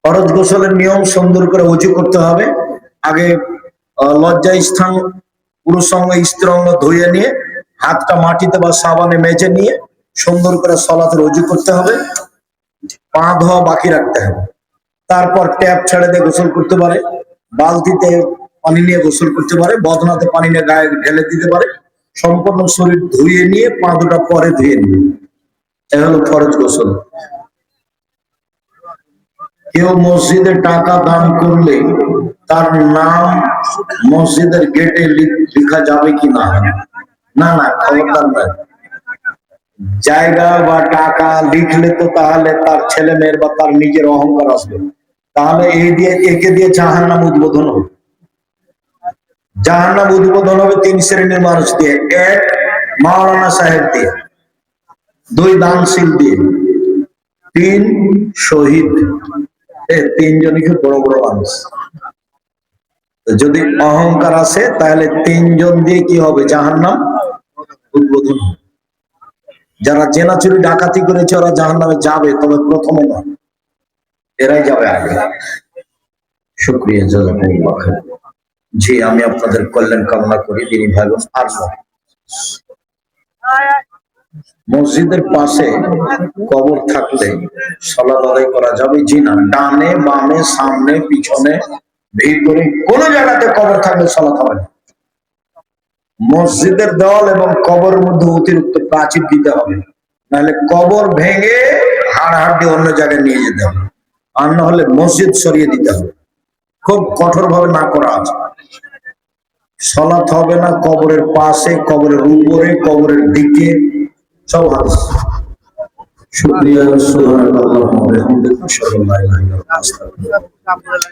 ফরজ গোসলের নিয়ম সুন্দর করে ওযু করতে হবে। আগে লজ্জা স্থান পুরুষাঙ্গ স্ত্রীঅঙ্গ ধুয়ে নিয়ে হাতটা মাটিতে বা সাবানে মেজে নিয়ে সুন্দর করে সালাতের ওযু করতে হবে। পা ধোয়া বাকি রাখতে হবে। তারপর ট্যাপ ছেড়ে দিয়ে গোসল করতে পারে, বালতিতে পানি নিয়ে গোসল করতে পারে, বদনাতে পানি নিয়ে গায়ে ঢেলে দিতে পারে। সম্পূর্ণ শরীর ধুয়ে নিয়ে পা দুটা পরে ধুয়ে নিবে। এ হলো ফরজ গোসল। কেউ মসজিদে টাকা দান করলে তার নাম মসজিদের গেটে লেখা যাবে কি না? না না, খবরদার নয়। জায়গা বা টাকা লিখলে তো তাহলে তার ছেলে মেয়ের বা তার নিজের অহংকার আসবে। তাহলে একে দিয়ে জাহান্নাম উদ্বোধন হবে। জাহান্নাম উদ্বোধন হবে তিন শ্রেণীর মানুষ দিয়ে। এক, মাওলানা সাহেব দিয়ে। দুই, দানশীল দিয়ে। তিন, শহীদ। তিনজনই খুব বড় বড় মানুষ। যদি অহংকার আসে তাহলে তিনজন দিয়ে কি হবে? জাহান্নাম উদ্বোধন হবে। যারা জেনা চুরি ডাকাতি করেছে ওরা জাহান্নামে যাবে, তবে প্রথমে নয়, এরাই যাবে আগে। শুকরিয়া, জাযাকুমুল্লাহ খাইর। জি, আমি আপনাদের কল্যাণ কামনা করি। দিনী ভাই বোন, আর মসজিদের পাশে কবর থাকলে সালাত আদায় করা যাবে? জি না। ডানে বামে সামনে পিছনে ভিতরে কোন জায়গাতে কবর থাকলে সালাত হবে না। মসজিদের দেওয়াল এবং কবরের মধ্যে অতিরিক্ত প্রাচীর দিতে হবে, নাহলে কবর ভেঙে হাড়হাড্ডি অন্য জায়গায় নিয়ে যেতে হবে, আর না হলে মসজিদ সরিয়ে দিতে হবে। খুব কঠোর ভাবে না করা আছে। সালাত হবে না কবরের পাশে, কবরের উপরে, কবরের দিকে, সব হাদিস। শুকরিয়া, সুবহানাল্লাহ ওয়া বিহামদিহি, আশহাদু আল্লা ইলাহা ইল্লাল্লাহ।